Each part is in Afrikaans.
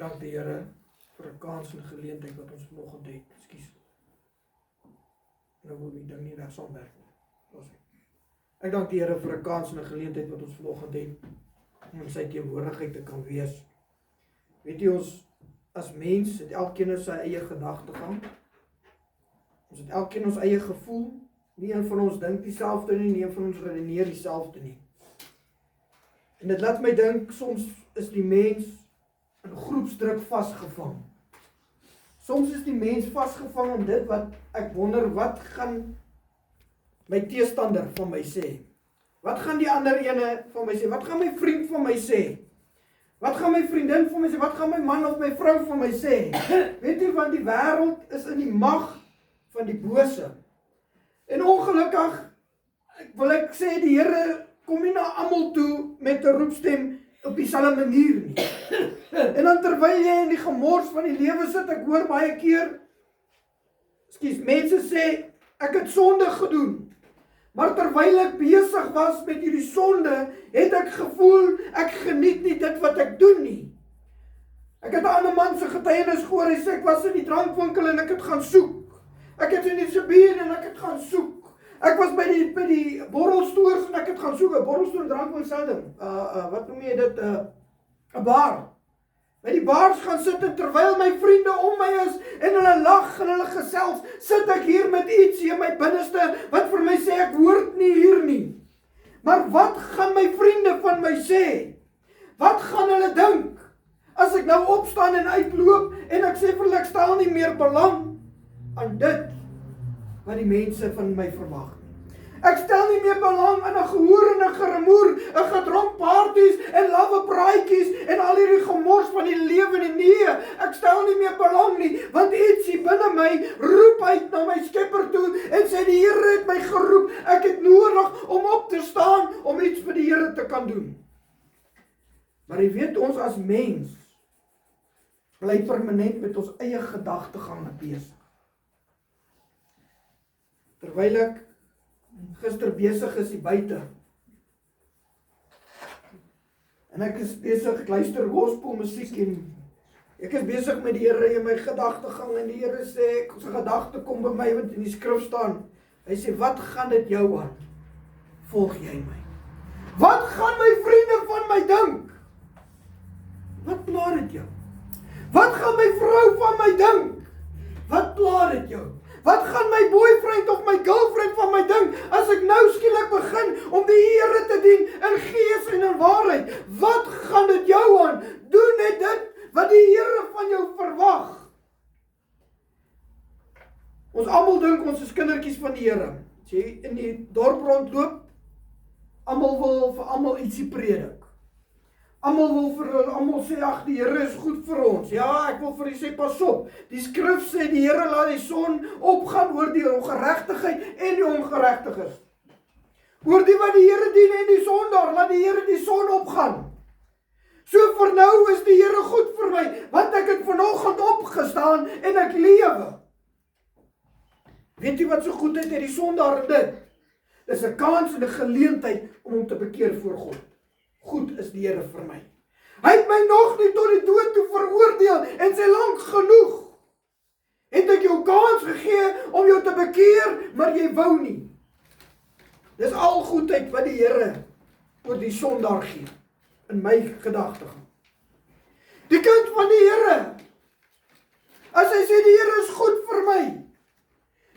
dank die Here vir 'n kans en 'n geleentheid wat ons vanoggend het. Ekskuus. Nou word die ding nie reg saamwerk nie. Ek dank die Here vir 'n kans en 'n geleentheid wat ons vanoggend het om in sy teenwoordigheid te kan wees. Weet jy, ons as mens het elkeen sy eie gedagtegang. Ons het elkeen ons eie gevoel. Nie een van ons dink dieselfde nie een van ons redeneer dieselfde nie. En dit laat my dink, soms is die mens in groepsdruk vasgevang. Soms is die mens vasgevang in dit wat ek wonder, wat gaan my teestander van my sê? Wat gaan die ander ene van my sê? Wat gaan my vriend van my sê? Wat gaan my vriendin van my sê? Wat gaan my man of my vrou van my sê? Weet jy, want die wêreld is in die mag van die bose. En ongelukkig, wil ek sê, die Here kom nie na almal toe met 'n roepstem op dieselfde manier nie. En dan terwyl jy in die gemors van die lewe sit, ek hoor baie keer, mense sê, ek het sonde gedoen. Maar terwyl ek besig was met hierdie sonde, het ek gevoel, ek geniet nie dit wat ek doen nie. Ek het 'n ander man se getuienis gehoor, hy sê, ek was in die drankwinkel en ek het gaan soek. Ek het in die Sibir en ek het gaan soek. Ek was by die borrelstoers en ek het gaan soek. 'n Borrelstoer en drankwinkel seldom. Wat noem jy dit? 'n Bar. By die bars gaan sit en terwyl my vriende om my is en hulle lag en hulle gesels, sit ek hier met iets in my binneste wat vir my sê ek hoort nie hier nie. Maar wat gaan my vriende van my sê? Wat gaan hulle dink? As ek nou opstaan en uitloop en ek sê vir hulle ek stel nie meer belang aan dit wat die mense van my verwag. Ek stel nie meer belang in 'n gehoor en 'n geremoer, 'n gedronk parties en lawwe praatjies en al hierdie gemors van die lewe nie. Nee, ek stel nie meer belang nie, want ietsie binne my roep uit na my Skepper toe en sê die Here het my geroep. Ek het nodig om op te staan om iets vir die Here te kan doen. Maar jy weet, ons as mens bly permanent met ons eie gedagtegange besig. Terwyl ek gister besig is hier buite. En ek is besig, ek luister gospel musiek en ek is besig met die Here in my gedagtegang en die Here sê, sy gedagte kom by my want in die skrif staan. Hy sê, wat gaan dit jou aan? Volg jy my? Wat gaan my vriende van my dink? Wat pla dit jou? Wat gaan my vrou van my dink? Wat pla dit jou? Wat gaan my boyfriend of my girlfriend van my dink as ek nou skielik begin om die Here te dien in gees en in waarheid? Wat gaan dit jou aan? Doen net dit wat die Here van jou verwag. Ons almal dink ons is kindertjies van die Here. As jy in die dorp rondloop, almal wil vir almal ietsie predik. Almal sê, ag, die Here is goed vir ons. Ja, ek wil vir u sê, pas op. Die skrif sê, die Here laat die son opgaan oor die ongeregtigheid en die ongeregtiges. Oor die wat die Here dien en die sondaar, laat die Here die son opgaan. So vir nou is die Here goed vir my, want ek het vanoggend opgestaan en ek lewe. Weet jy wat so goed het die sondaar in dit? Dis 'n kans en 'n geleentheid om hom te bekeer voor God. Goed is die Here vir my. Hy het my nog nie tot die dood toe veroordeel en sê lank genoeg. Het ek jou kans gegee om jou te bekeer, maar jy wou nie. Dis al goedheid wat die Here oor die sondaar gee, in my gedagtegang. Die kind van die Here, as hy sê die Here is goed vir my,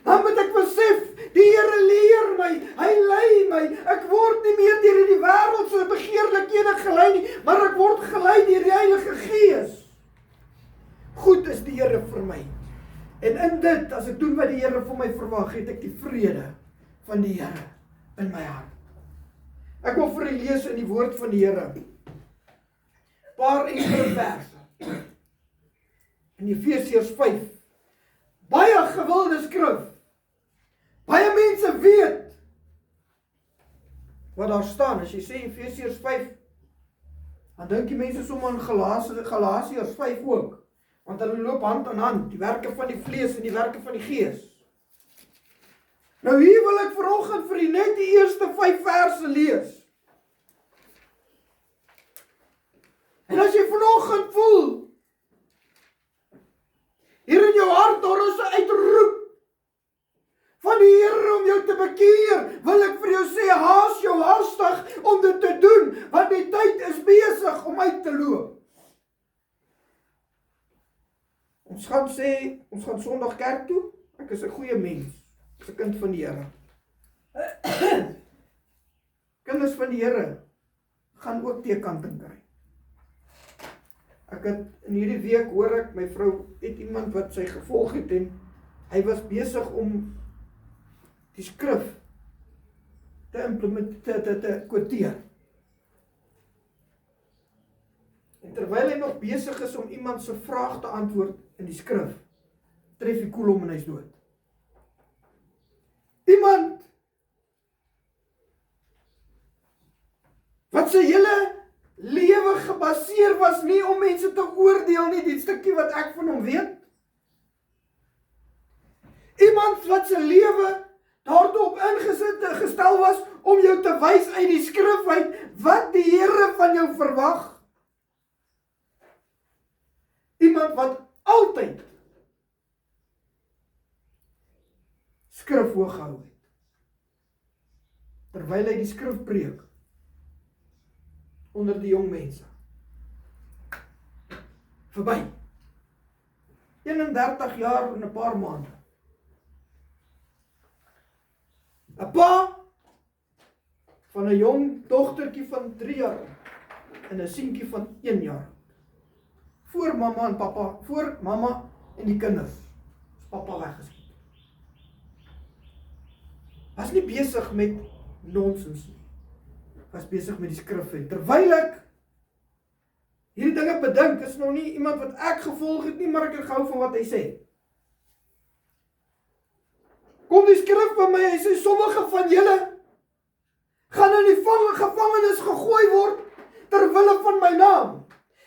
dan moet ek besef, die Here leer my, hy lei my, ek word nie meer deur die wêreld se begeerlikhede gelei nie, maar ek word gelei deur die Heilige Gees. Goed is die Here vir my. En in dit, as ek doen wat die Here van my verwag, het ek die vrede van die Here in my hart. Ek wil vir u lees in die woord van die Here. Paar enkele verse. In Efesiërs 5. Baie gewilde skrif. Baie mense weet wat daar staan. As jy sê Efesiërs 5, dan dink die mense sommer aan Galasiërs 5 ook. Want hulle loop hand aan hand, die werke van die vlees en die werke van die gees. Nou hier wil ek vanoggend vir u net die eerste 5 verse lees. En as jy vanoggend voel, uitroep van die Here om jou te bekeer, wil ek vir jou sê, haas jou haastig om dit te doen, want die tyd is besig om uit te loop. Ons gaan sê, ons gaan Sondag kerk toe, ek is 'n goeie mens, ek is 'n kind van die Here. Kinders van die Here gaan ook teekanting kry. Ek het in hierdie week hoor ek, my vrou het iemand wat sy gevolg het en hy was besig om die skrif te te quoteer. En terwyl hy nog besig is om iemand se vraag te antwoord in die skrif, tref die koel hom en hy's dood. Iemand wat sy hele lewe gebaseer was nie om mense te oordeel nie, die stukkie wat ek van hom weet. Iemand wat sy lewe daarop ingestel was om jou te wys uit die skrif uit wat die Here van jou verwag. Iemand wat altyd skrif hoog gehou het. Terwyl hy die skrif preek onder die jong mense. Verby. 31 jaar en 'n paar maande. 'n pa van 'n jong dogtertjie van 3 jaar en 'n seentjie van 1 jaar. Voor mamma en pappa, voor mamma en die kinders, is pappa weggeskiet. Was nie besig met nonsens nie. Was besig met die skrif en terwyl ek hierdie dinge bedink, is nou nie iemand wat ek gevolg het nie, maar ek het gehou van wat hy sê. Kom die skrif by my, hy sê, sommige van julle gaan in die gevangenis gegooi word terwille van my naam.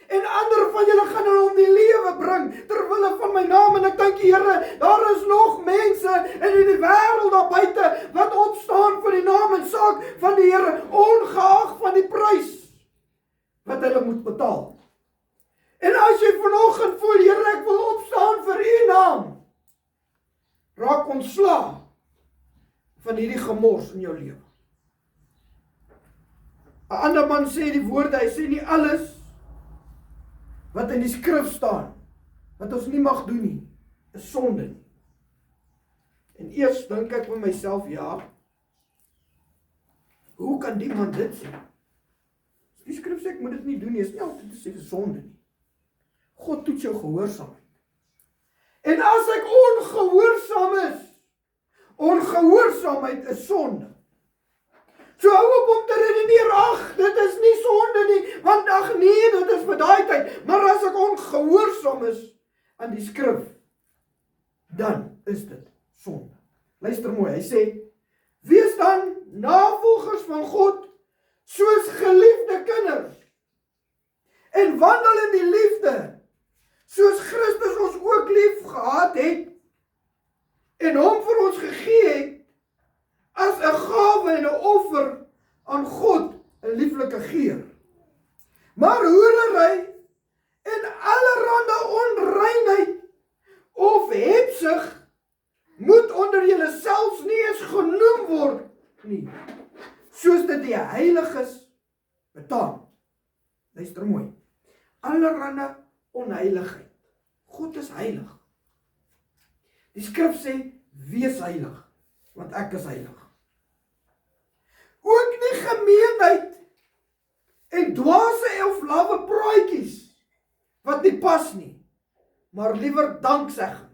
En ander van julle gaan hulle om die lewe bring terwille van my naam. En ek dink, Here, daar is nog mense in die wêreld daar buite wat opstaan vir die naam en saak van die Here, ongeag van die prys wat hulle moet betaal. En as jy vanoggend voel, Here, ek wil opstaan vir U naam, raak ontslae van hierdie gemors in jou lewe. 'n ander man sê die woorde, hy sê nie alles wat in die skrif staan, wat ons nie mag doen nie, is sonde nie. En eers dink ek vir myself, ja, hoe kan die man dit sê? Die skrif sê ek moet dit nie doen nie, is nie altyd te sê dis sonde nie. God toets jou gehoorsaamheid. En as ek ongehoorsaam is, ongehoorsaamheid is sonde. So hou op om te redeneer, ag, dit is nie sonde nie, want ag nee, dit is vir daai tyd. Maar as ek ongehoorsaam is aan die skrif, dan is dit sonde. Luister mooi, hy sê, wees dan navolgers van God, soos geliefde kinders, en wandel in die liefde, soos Christus ons ook lief gehad het, en hom vir ons gegee het, as 'n gawe en 'n offer aan God, 'n lieflike geur. Maar hoerery en allerhande onreinheid of hebsug moet onder julle selfs nie eens genoem word nie, soos dit die heiliges betaam. Luister mooi. Allerhande onheiligheid. God is heilig. Die skrif sê, wees heilig, want ek is heilig. Ook nie gemeenheid en dwaase of lawwe praatjies wat nie pas nie, maar liewer danksegging.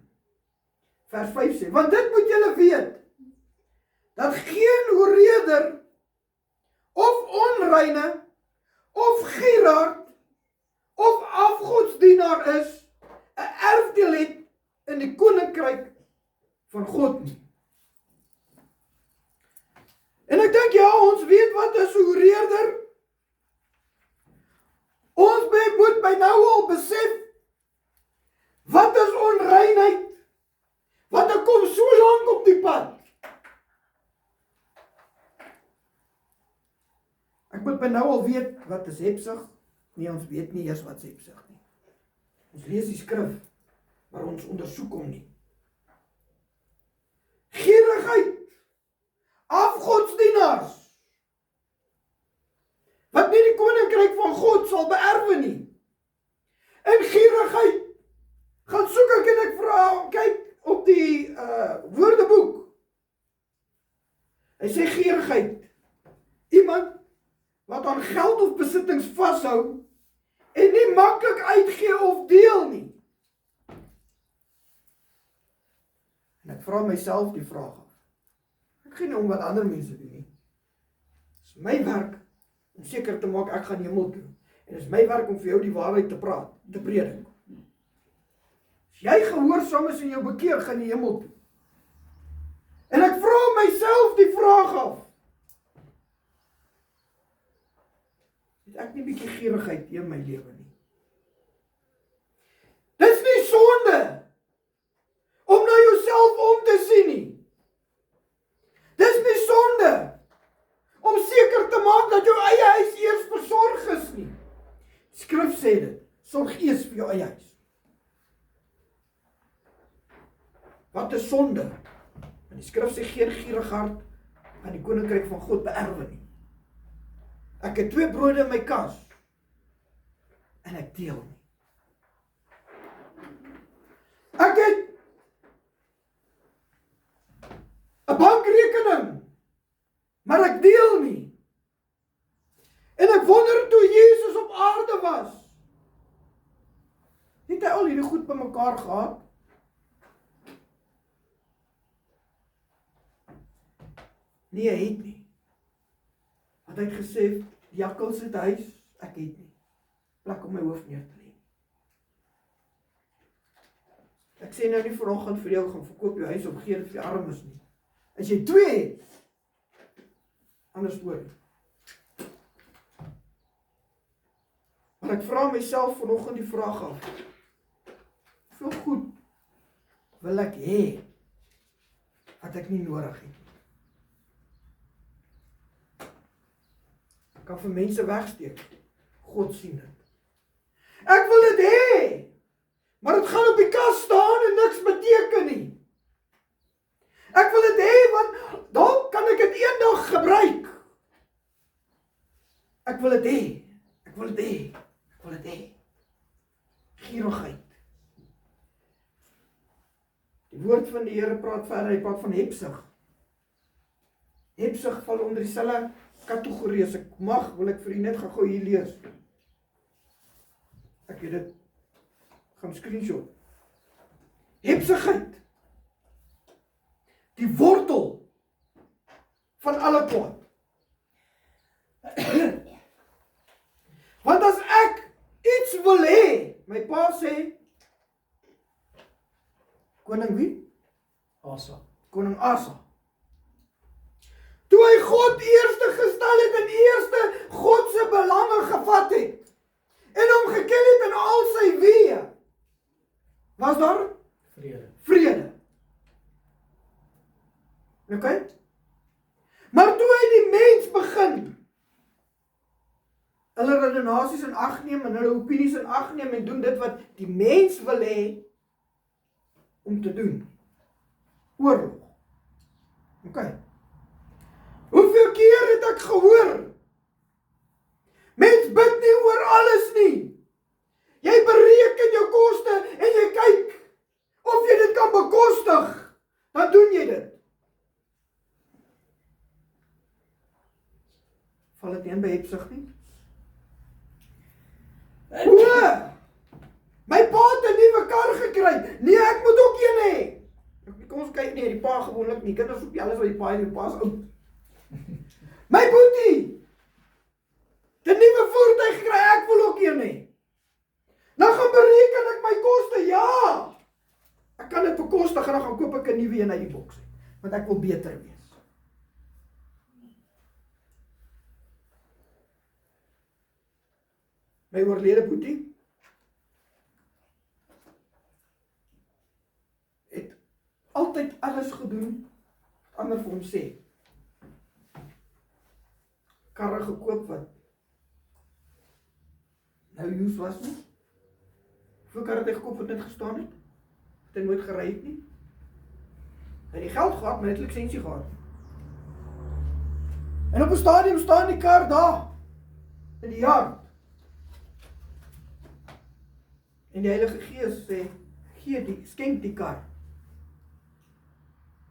Vers 5 sê, want dit moet julle weet, dat geen oorreder of onreine of gieraard of afgodsdienaar is, 'n erfdeel het in die koninkryk van God nie. En ek dink, ja, ons weet wat is oorreder. Ons moet by nou al besef, wat is onreinheid, want ek kom so lank op die pad. Ek moet by nou al weet, wat is hebsug? Nee, ons weet nie eers wat is hebsug nie. Ons lees die skrif, maar ons ondersoek hom nie. gierigheid, afgodsdienaars, wat nie die koninkryk van God sal beerwe nie. En gierigheid, gaan soek ek en ek vra, kyk op die woordeboek. Hy sê gierigheid, iemand wat aan geld of besittings vashou en nie maklik uitgee of deel nie. En ek vra myself die vraag af. Ek gee nie om wat ander mense doen nie. Dit is my werk om seker te maak ek gaan hemel toe. En dit is my werk om vir jou die waarheid te praat, te predik. As jy gehoorsaam is en jou bekeer, gaan jy hemel toe. En ek vra myself die vraag af. Het ek nie bietjie gierigheid in my lewe nie? Dis nie sonde om na jouself om te sien nie. Dis nie sonde om seker te maak dat jou eie huis eers versorg is nie. Skrif sê dit, sorg eers vir jou eie huis. Wat is sonde? En die skrif sê geen gierige hart aan die koninkryk van God beerwe nie. Ek het 2 brode in my kas en ek deel nie. Ek het 'n bankrekening, maar ek deel nie. En ek wonder toe Jesus op aarde was, het hy al hierdie goed bymekaar gehad? Nee, hy het nie. Want hy het gesê, die jakkals het huis, ek het nie. Plek om my hoof neer te lê. Ek sê nou nie vanoggend vir jou, gaan verkoop jou huis of gee dit vir die armes nie. As jy 2 het, anders storie. Maar ek vra myself vanoggend die vraag af, hoeveel goed wil ek hê, wat ek nie nodig het? Ek kan vir mense wegsteek, God sien dit. Ek wil dit hê, maar dit gaan op die kas staan en niks beteken nie. Ek wil dit hê, want dan kan ek dit eendag gebruik. Ek wil dit hê, ek wil dit hê, ek wil dit hê. Gierigheid. Die woord van die Here praat verder, hy praat van hebsug. Hebsug val onder dieselfde kategorie. As ek mag, wil ek vir u net gou hier lees. Ek het dit gaan screenshot. Hebsigheid. Die wortel van alle kwaad. Want as ek iets wil hê, my pa sê, koning wie? Asa. Koning Asa. Toe hy God eerste gestel het en eerste God se belange gevat het en hom geken het in al sy weë, was daar vrede. Ok? Maar toe hy die mens begin hulle redenasies in ag neem en hulle opinies in ag neem en doen dit wat die mens wil hê om te doen. Oorlog. Ok. Hoeveel keer het ek gehoor? Mens bid nie oor alles nie. Jy bereken jou koste en jy kyk of jy dit kan bekostig. Dan doen jy dit. Val dit nie in by hebsug nie? O! My pa het 'n nuwe kar gekry. Nee, ek moet ook een hê. Kom ons kyk nie, die pa gewoonlik nie. Kinders soek alles wat die pa en die pa is oud. My boetie, die nuwe voertuig gekry, ek wil ook een hê. Nou gaan bereken ek my koste, ja. Ek kan dit bekostig en dan gaan koop ek 'n nuwe een uit die boks. Want ek wil beter wees. My oorlede boetie het altyd alles gedoen wat ander vir hom sê. Karre gekoop wat nou use was nie. Hoeveel karre het hy gekoop wat net gestaan het? Wat hy nooit gery het nie. Hy het die geld gehad, maar hy het lisensie gehad. En op 'n stadium staan die kar daar, in die yard. En die Heilige Gees sê, skenk die kar.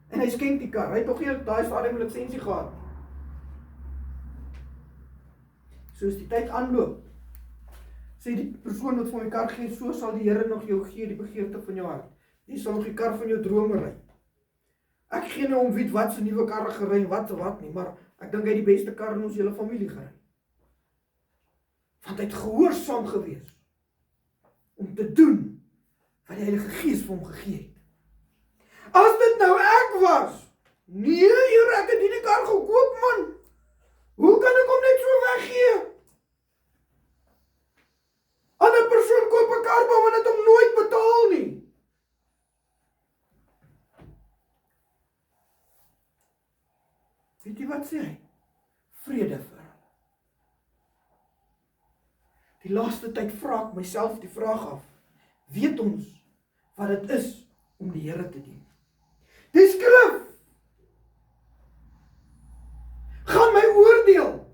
En hy skenk die kar, hy het nog nie daai stadium lisensie gehad. Soos die tyd aanloop, sê die persoon wat vir my kar gee, so sal die Here nog jou gee, die begeerte van jou hart. Die sal nog die kar van jou drome ry. Ek gee nou om weet wat se nuwe karre gery, wat nie, maar ek dink hy die beste kar in ons hele familie gery. Want hy het gehoorsaam gewees om te doen wat die Heilige Gees vir hom gegee het. As dit nou ek was, nee, hier, ek het die kar gekoop, man. Hoe kan ek hom net so weggee? Ander persoon koop 'n kar, maar het hom nooit betaal nie. Weet jy wat sê hy? Vrede vir hulle. Die laaste tyd vra ek myself die vraag af, weet ons wat dit is om die Here te dien? Die skrif gaan my oordeel.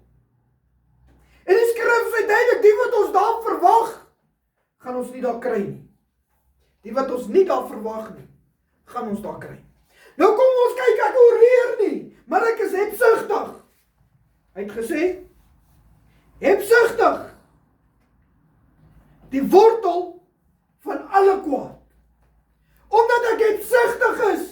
En die skrif sê duidelik, die wat ons daar verwag, gaan ons nie daar kry nie. Die wat ons nie daar verwag nie, gaan ons daar kry. Nou kom ons kyk, ek oreer nie, maar ek is hebsugtig. Hy het gesê, hebsugtig, die wortel van alle kwaad. Omdat ek hebsugtig is,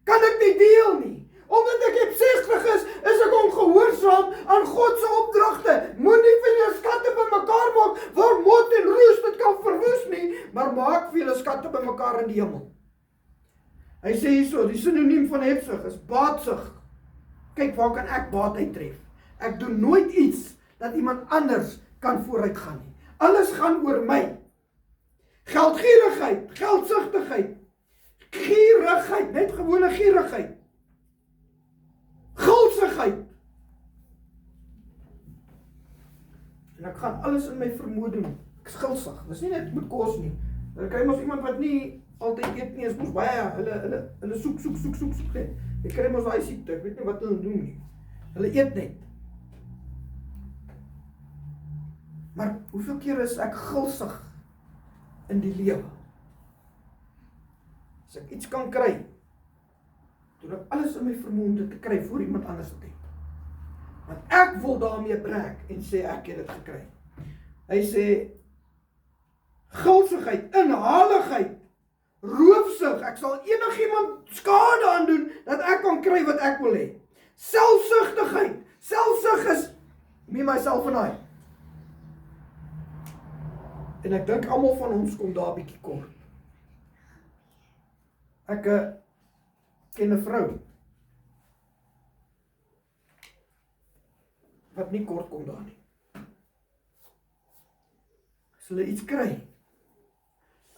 kan ek nie deel nie. Omdat ek hebsugtig is ek ongehoorsaam aan God se opdragte. Moenie vir jou skatte bymekaar maak waar mot en roes dit kan verwoes nie, maar maak vir julle skatte bymekaar in die hemel. Hy sê hierso, die sinoniem van hebsug is baatsug. Kyk, waar kan ek baat uittref? Ek doen nooit iets dat iemand anders kan vooruit gaan nie. Alles gaan oor my. Geldgierigheid, geldsugtigheid, gierigheid, net gewone gierigheid, gulsigheid. En ek gaan alles in my vermoë doen. Ek is gulsig. Dis nie net moet kos nie. Dan kry mos iemand wat nie altyd eet nie, is mos baie, hulle soek net. Ek kry mos daai siekte, ek weet nie wat hulle doen nie. Hulle eet net. Maar hoeveel keer is ek gulsig in die lewe? As ek iets kan kry, doen ek alles in my vermoë om dit te kry voor iemand anders het. Want ek wil daarmee breek en sê ek het dit gekry. Hy sê, gulsigheid, inhaligheid, roofsug, ek sal enigiemand skade aan doen, dat ek kan kry wat ek wil hê. Selfsugtigheid, selfsug is, me, myself en I. En ek dink almal van ons kom daar bietjie kort. Ek ken 'n vrou, wat nie kort kom daar nie. As hulle iets kry,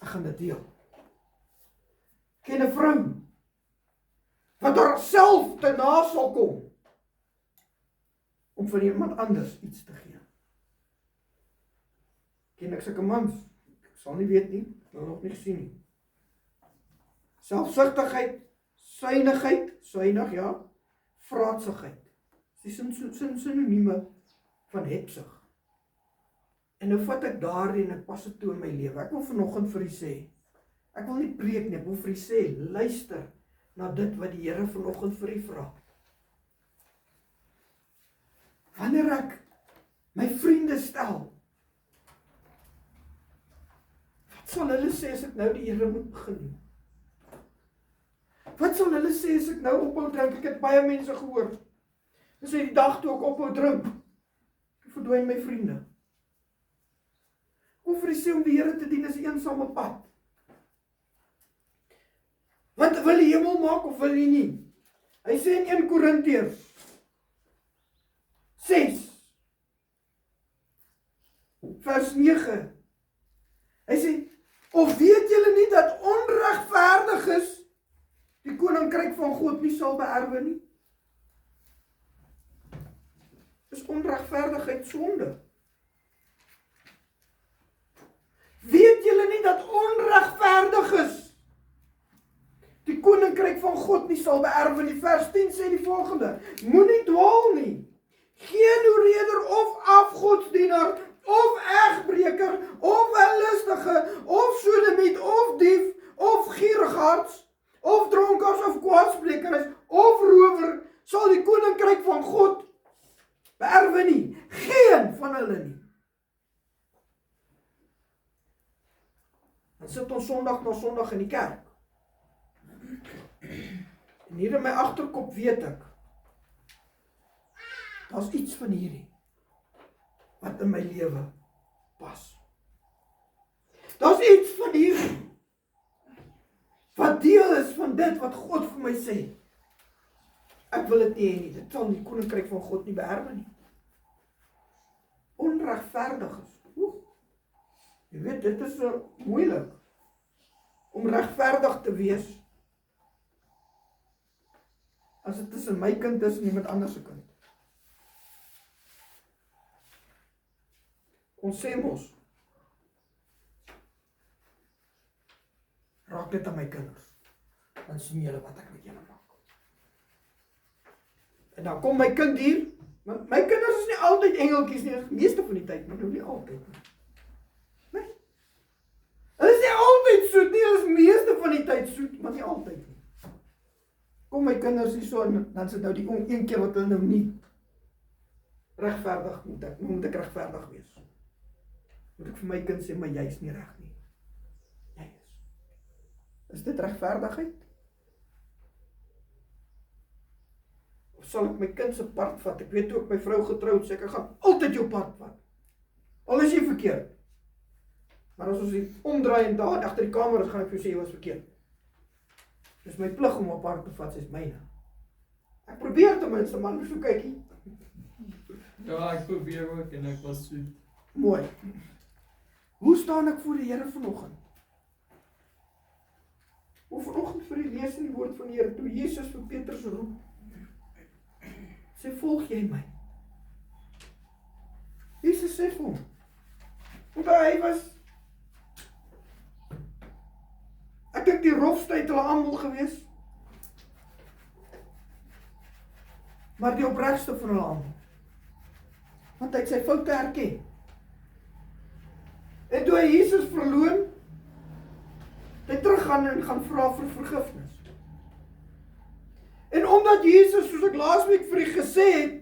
ek gaan dit deel. Ken 'n vrou, wat haar self te na sal kom, om vir iemand anders iets te gee. Ken ek sulke mans, ek sal nie weet nie, ek wil nog nie gesien nie. Selfsugtigheid, suinig, ja, vraatsigheid. Dis die sinonieme van hebsug. En nou vat ek daarin en ek pas dit toe in my lewe. Ek wil vanoggend vir u sê, ek wil nie preek nie, ek wil vir u sê, luister na dit wat die Here vanoggend vir u vra. Wanneer ek my vriende stel, wat sal hulle sê as ek nou die Here moet begin? Wat sal hulle sê as ek nou ophou drink? Ek het baie mense gehoor. Dis die dag toe ek ophou drink, ek verdwyn my vriende. Hoe vir sê om die Here te dien is 'n eensame pad. Want wil die hemel maak of wil hy nie? Hy sê in 1 Korintiërs 6 vers 9. Hy sê, of weet julle nie dat onregverdiges die koninkryk van God nie sal beerwe nie? Is onregverdigheid sonde? Weet julle nie dat onregverdiges die koninkryk van God nie sal beerwe nie. Vers 10 sê die volgende: moenie dwaal nie. Geen oorreder of afgodsdienaar of egbreker of wellustige of sodomiet of dief of gierigaards of dronkaards of kwaadsprekeres of rower sal die koninkryk van God beerwe nie. Geen van hulle nie. Dan sit ons Sondag na Sondag in die kerk. En hier in my agterkop weet ek, daar's iets van hierdie wat in my lewe pas. Daar's iets van hierdie wat deel is van dit wat God vir my sê. Ek wil dit nie hê nie. Dit sal die koninkryk van God nie beerwe nie. Onregverdiges. Jy weet, dit is so moeilik om regverdig te wees as dit tussen my kind is en iemand anders se kind. Ons sê mos, raak dit aan my kinders, dan sien julle wat ek met julle maak. En dan kom my kind hier, want my kinders is nie altyd engeltjies nie, meeste van die tyd, maar nou nie altyd nie. Nee. Hulle is nie altyd soet nie, hulle is meeste van die tyd soet, maar nie altyd nie. Kom my kinders hier so, en dan sit nou die een keer wat hulle nou nie regverdig moet ek regverdig wees. Moet ek vir my kind sê, maar jy is nie reg nie. Jy is. Is dit regverdigheid? Of sal ek my kind se part vat? Ek weet toe ek my vrou getroud sê, ek gaan altyd jou part vat. Al is jy verkeerd. Maar as ons die omdraai en daar agter die kamer is, gaan ek vir jou sê, jy was verkeerd. Dis my plig om op part te vat, sy is myne. Ek probeer ten minste, man, so kykie. Ja, ek probeer ook en ek was soet. Mooi. Hoe staan ek voor die Here vanoggend? Hoe vanoggend vir die lees in die woord van die Here, toe Jesus vir Petrus roep, sê, volg jy my? Jesus sê vir hom, want hy was, ek dink die rofste uit hulle almal gewees, maar die opregste van hulle almal, want hy het sy foute herken. En toe hy Jesus verloon, hy teruggaan en gaan vra vir vergifnis. En omdat Jesus, soos ek laasweek vir u gesê het,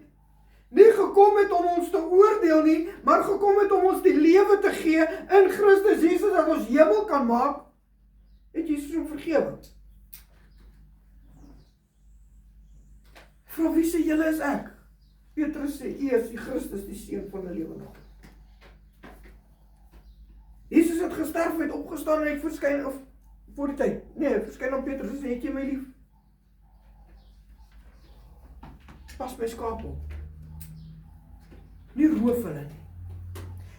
nie gekom het om ons te oordeel nie, maar gekom het om ons die lewe te gee in Christus Jesus, dat ons hemel kan maak, het Jesus hom vergewe. Vra, wie sê julle is ek? Petrus sê, u is die Christus, die seun van die lewende God. Jesus het gesterf, het opgestaan en het verskyn, of voor die tyd, nee, verskyn aan Petrus en sê, het jy my lief? Pas my skaap op. Nie roof hulle nie.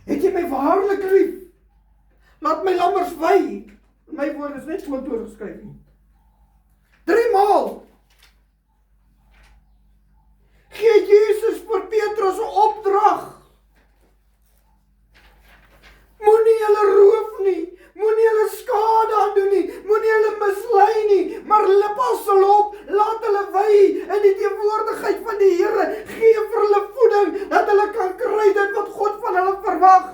Het jy my waarlik lief? Laat my lammers wei. My woord is net so doorgeskryf nie. 3 maal gee Jesus vir Petrus 'n opdrag. Moenie hulle roof nie, moenie hulle skade aan doen nie, moenie hulle mislei nie, maar hulle pas hulle op, laat hulle wei in die teenwoordigheid van die Here, gee vir hulle voeding, dat hulle kan kry dit wat God van hulle verwag.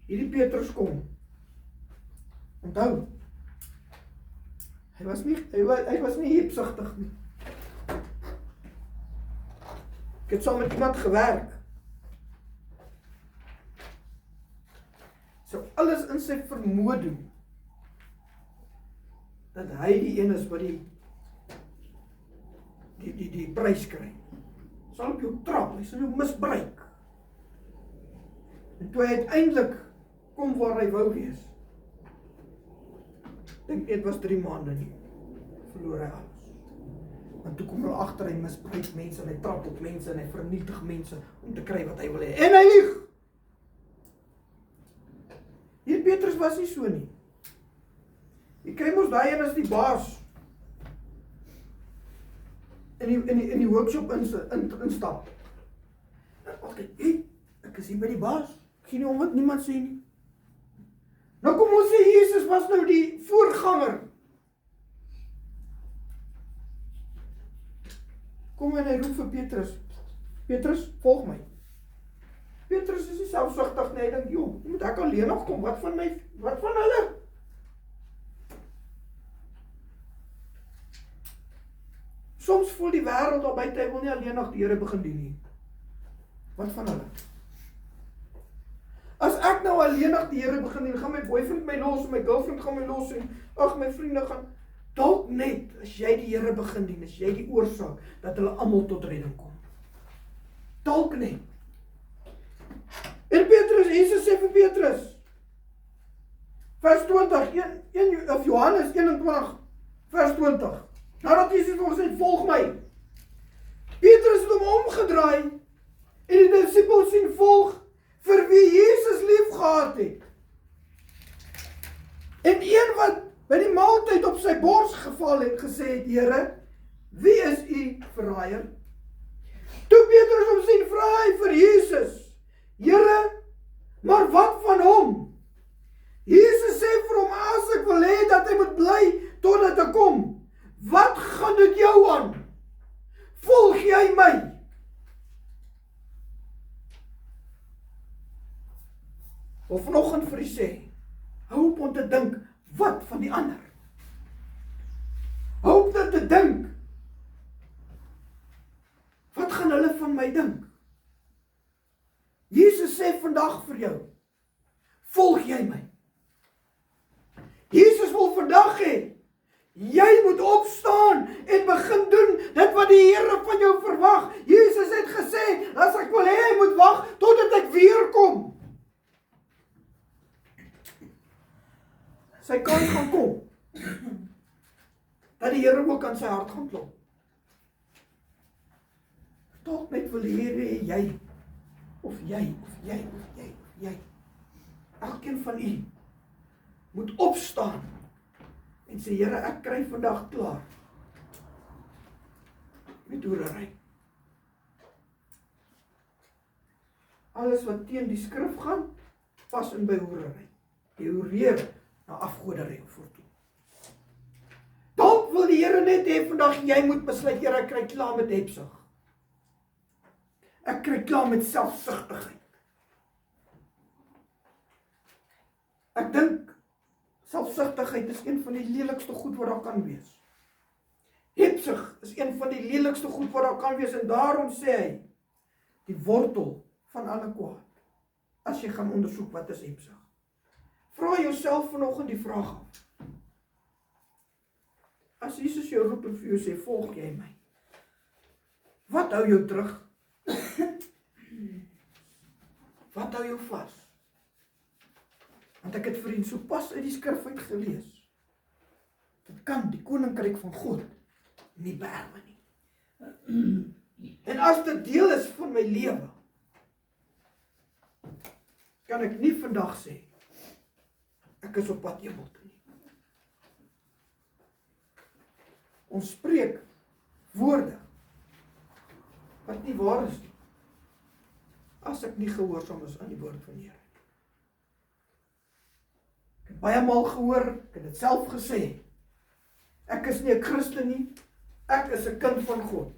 Hierdie Petrus kom. Onthou, hy was nie hebsugtig nie. Ek het saam met iemand gewerk. Sou alles in sy vermoë doen, dat hy die een is wat die prys kry. Sal op jou trap, hy sal jou misbruik. En toe hy uiteindelik kom waar hy wou wees, dink dit was 3 maande nie, verloor hy alles. Want toe kom hy agter, hy misbruik mense, en hy trap op mense, en hy vernietig mense, om te kry wat hy wil hê. En hy lieg! Hier Petrus was nie so nie. Jy kry mos daai een as die baas in die workshop instap. Okay, ek is hier by die baas. Ek gee nie om wat niemand sê nie. Nou kom ons sê Jesus was nou die voorganger kom en hy roep vir Petrus. Petrus, volg my. Petrus is nie selfsugtig nie, hy dink, joh, moet ek alleen nog kom, wat van hulle? Soms voel die wêreld daar buite, hy wil nie alleen nog die Here begin dien nie. Wat van hulle? As ek nou alleen nog die Here begin dien, gaan my boyfriend my los, my girlfriend gaan my los, en my vriende gaan, dalk net, as jy die Here begin dien, as jy die oorsaak, dat hulle almal tot redding kom. Dalk net. En Jesus sê vir Petrus, vers 20, Johannes 21, vers 20, nadat Jesus vir hom sê, volg my. Petrus het hom omgedraai, en die discipels sien volg, vir wie Jesus lief gehad het. En een wat by die maaltyd op sy bors geval het, gesê het, Here, wie is u verraaier? Toe Petrus hom sien, vra hy vir Jesus, Here, maar wat van hom? Jesus sê vir hom, as ek wil hê dat hy moet bly totdat ek kom, wat gaan dit jou aan? Volg jy my? Of vanoggend vir u sê, hou op om te dink, wat van die ander? Hou op te dink, wat gaan hulle van my dink? Jesus sê vandag vir jou, volg jy my? Jesus wil vandag hê, jy moet opstaan en begin doen dit wat die Here van jou verwag. Jesus het gesê, as ek wil hê, hy moet wag totdat ek weer kom. Sy kans gaan kom, dat die Here ook aan sy hart gaan klop. Dalk net wil die Here hê, jy, of jy, elkeen van u, moet opstaan, en sê, Here, ek kry vandag klaar, met hoerery. Alles wat teen die skrif gaan, pas in by hoerery. Die hoereer na afgoderry voortoe. Dalk wil die Here net hê vandag, jy moet besluit, Here, ek kry klaar met hebsug. Ek kry klaar met selfsugtigheid. Ek dink, selfsugtigheid is een van die lelikste goed wat daar kan wees. Hebsug is een van die lelikste goed wat daar kan wees, en daarom sê hy, die wortel van alle kwaad, as jy gaan ondersoek wat is hebsug. Vra jouself vanoggend die vraag af. As Jesus jou roep en vir jou sê, volg jy my? Wat hou jou terug? Wat hou jou vas? Want ek het vir u so pas uit die skrif uit gelees. Dit kan die koninkryk van God nie beerwe nie. En as dit deel is van my lewe, kan ek nie vandag sê, ek is op pad hemel toe nie. Ons spreek woorde wat nie waar is nie, as ek nie gehoorsaam is aan die woord van die Here. Ek het baie maal gehoor, ek het dit self gesê, ek is nie 'n Christen nie, ek is 'n kind van God.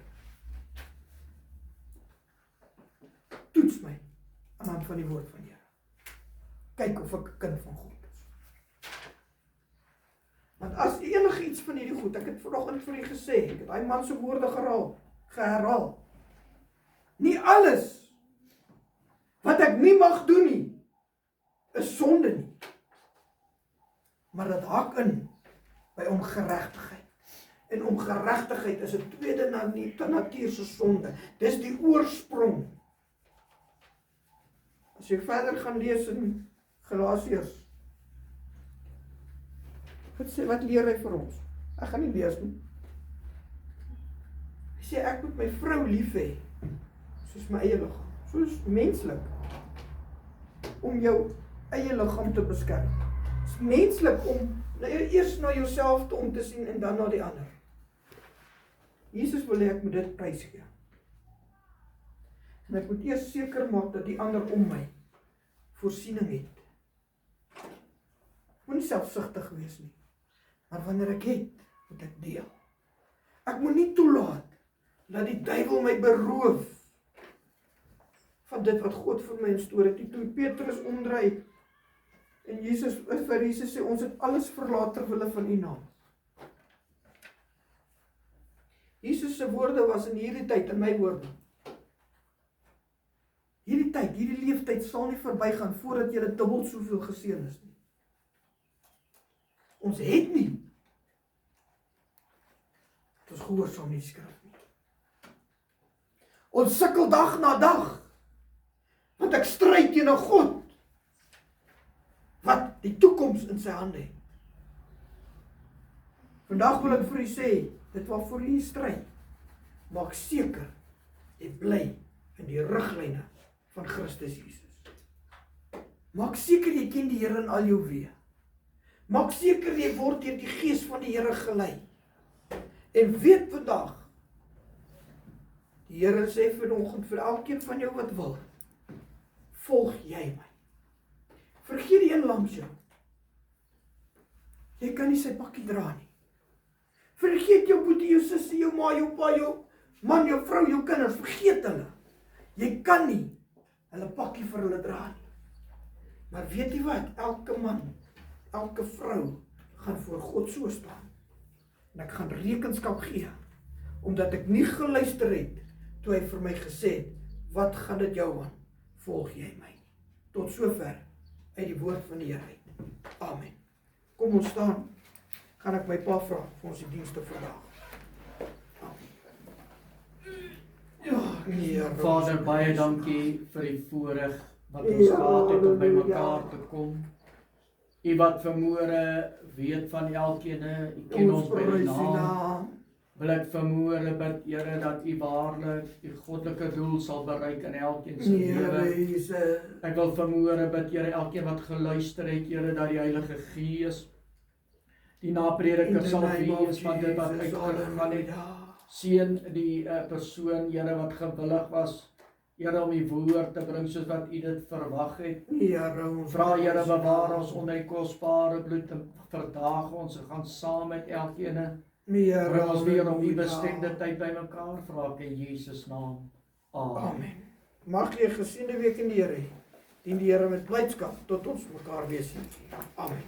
Toets my aan die hand van die woord van die Here. Kyk of ek 'n kind van God is. Want as enige iets van hierdie goed, ek het vanoggend vir u gesê, ek het daai man se woorde geherhaal. Nie alles wat ek nie mag doen nie, is sonde nie. Maar dit hak in by ongeregtigheid. En ongeregtigheid is 'n tweede natuurse sonde. Dis die oorsprong. As jy verder gaan lees in Galasiërs, wat leer hy vir ons? Ek gaan nie lees nie. Hy sê, ek moet my vrou lief hê, soos my eie liggaam. Soos menslik, om jou eie liggaam te beskerm. Het is menslik om eers na jouself om te sien en dan na die ander. Jesus wil hê ek moet dit prys gee. En ek moet eers seker maak dat die ander om my voorsiening het. Ek moet nie selfsugtig wees nie, maar wanneer ek het, moet ek deel. Ek moet nie toelaat dat die duiwel my beroof van dit wat God vir my instoor het. Toe Petrus omdraai en vir Jesus sê, ons het alles verlaat ter wille van U naam. Jesus se woorde was in hierdie tyd, in my woorde. Hierdie tyd, hierdie leeftyd sal nie verbygaan voordat jy dubbel soveel geseën is nie. Ons het nie. Ons gehoorsaam nie die skrif nie. Ons sukkel dag na dag. Want ek stryd teen 'n God wat die toekoms in sy hande het. Vandag wil ek vir u sê, dit waarvoor u stry, maak seker jy bly in die riglyne van Christus Jesus. Maak seker jy ken die Here in al jou weë. Maak seker jy word deur die Gees van die Here gelei. En weet vandag, die Here sê vanoggend vir elkeen van jou wat wil, volg jy my. Vergeet die een langs jou. Jy kan nie sy pakkie dra nie. Vergeet jou boetie, jou sussie, jou ma, jou pa, jou man, jou vrou, jou kinders. Vergeet hulle. Jy kan nie hulle pakkie vir hulle dra nie. Maar weet jy wat? Elke man, elke vrou gaan voor God so staan. En ek gaan rekenskap gee, omdat ek nie geluister het, toe hy vir my gesê het, wat gaan dit jou aan? Volg jy my. Tot sover uit die woord van die Here uit. Amen. Kom ons staan, gaan ek my pa vra vir ons die dienste vandag. Ja, Vader, baie dankie vir die voorreg wat ons gehad het om by mekaar te kom. U wat vermoere weet van elkeen, u ken ons by die naam. Wil ek vermoere bid, Here, dat u waarlik die goddelike doel sal bereik in elkeen se lewe. Ek wil vermoere bid, Here, elkeen wat geluister het, Here, dat die Heilige Gees die naprediker sal wees van dit wat uitgegaan het. Seën die persoon, Here, wat gewillig was, Here, om die woord te bring soos wat u dit verwag het. Vra, Here, bewaar ons onder die kosbare bloed en verdaag ons en gaan saam met elkeen. Bring ons weer op die bestemde tyd by mekaar, vra ek in Jesus naam. Amen. Mag jy 'n geseënde week in die Here hê. Dien die Here met blydskap tot ons mekaar weer sien. Amen.